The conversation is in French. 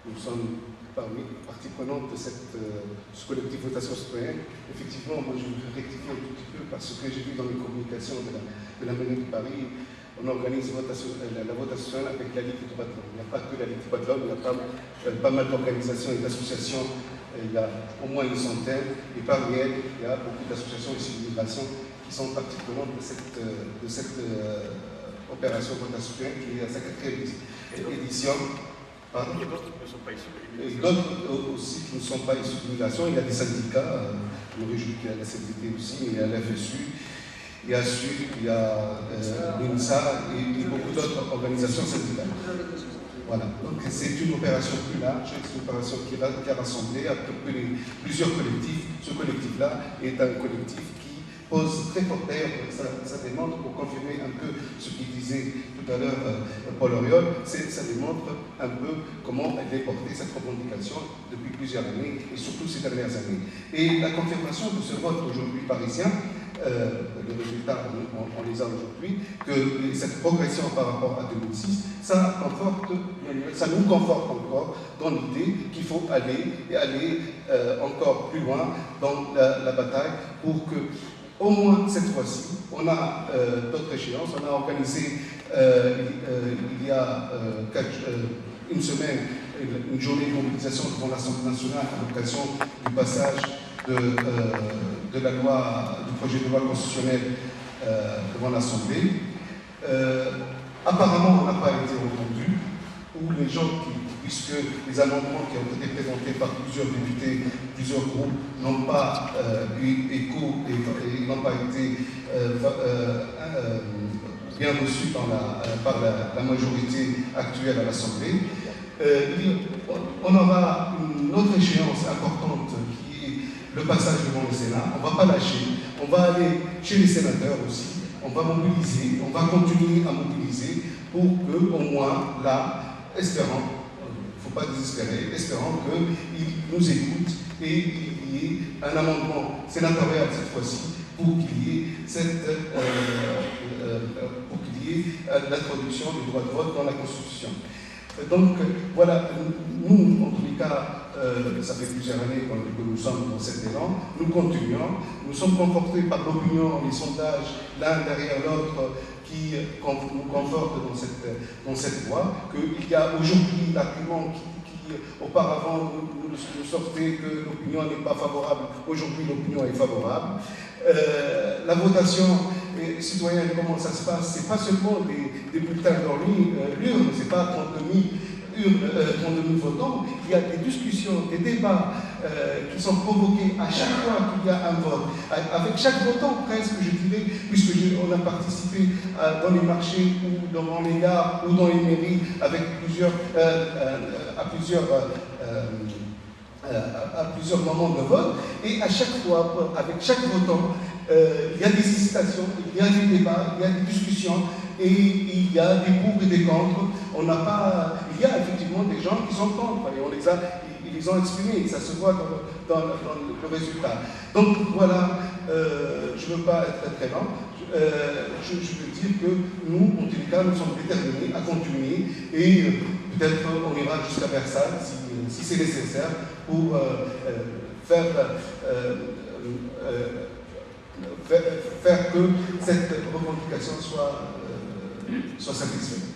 nous sommes partie prenante de ce collectif Votation Citoyenne. Effectivement, moi je voudrais rectifier un tout petit peu parce que j'ai vu dans les communications de la mairie de Paris, on organise la votation avec la Ligue des droits de l'homme. Il n'y a pas que la Ligue des droits de l'homme, il y a pas mal d'organisations et d'associations. Il y a au moins une centaine, et parmi elles, il y a beaucoup d'associations issues de l'immigration qui sont partie prenante de cette opération Votation Citoyenne qui est à sa 4e édition. Et d'autres qui ne sont pas issus de l'immigration. Et d'autres aussi qui ne sont pas issus de l'immigration. Il y a des syndicats, je me réjouis qu'il y a la CFDT aussi, mais il y a l'FSU, il y a SUD, il y a l'INSA et beaucoup d'autres organisations syndicales. Voilà, donc c'est une opération plus large, c'est une opération qui a rassemblé plusieurs collectifs. Ce collectif-là est un collectif qui pose très fort, d'ailleurs, ça démontre, pour confirmer un peu ce qu'il disait tout à l'heure Paul Oriol, ça démontre un peu comment elle est portée, cette revendication, depuis plusieurs années, et surtout ces dernières années. Et la confirmation de ce vote aujourd'hui parisien, les résultats, on les a aujourd'hui, que cette progression par rapport à 2006, ça nous conforte encore dans l'idée qu'il faut aller encore plus loin dans la bataille pour que, au moins cette fois-ci, on a d'autres échéances. On a organisé il y a une semaine une journée de mobilisation devant l'Assemblée nationale à l'occasion du passage de la loi, du projet de loi constitutionnelle devant l'Assemblée. Apparemment, on n'a pas été entendu, ou les gens puisque les amendements qui ont été présentés par plusieurs députés, plusieurs groupes, n'ont pas eu écho et n'ont pas été bien reçus par la majorité actuelle à l'Assemblée. On aura une autre échéance importante qui est le passage devant le Sénat. On ne va pas lâcher, on va aller chez les sénateurs aussi, on va mobiliser, on va continuer à mobiliser pour que, au moins, là, espérant, il ne faut pas désespérer, espérant qu'ils nous écoutent et qu'il y ait un amendement sénatorial cette fois-ci pour qu'il y ait l'introduction du droit de vote dans la Constitution. Donc voilà, nous, en tous les cas, ça fait plusieurs années que nous sommes dans cet élan, nous continuons, nous sommes confortés par l'opinion, les sondages, l'un derrière l'autre, qui nous confortent dans cette voie, qu'il y a aujourd'hui l'argument qui auparavant nous sortait que l'opinion n'est pas favorable, aujourd'hui l'opinion est favorable. La votation citoyenne, comment ça se passe? Ce n'est pas seulement des bulletins dans l'urne, ce n'est pas 32 000 votants. Il y a des discussions, des débats qui sont provoqués à chaque fois qu'il y a un vote. Avec chaque votant, presque, je dirais, puisque on a participé dans les marchés ou dans les gares ou dans les mairies avec à plusieurs moments de vote, et à chaque fois, avec chaque votant, il y a des hésitations, il y a des débats, il y a des discussions, et il y a des pour et des contre. Il y a effectivement des gens qui sont contre, et ils les ont exprimés, et ça se voit dans le résultat. Donc voilà, je ne veux pas être très lent, je veux dire que nous, en tous les cas, nous sommes déterminés à continuer, et peut-être on ira jusqu'à Versailles, si c'est nécessaire, pour faire que cette revendication soit satisfaite.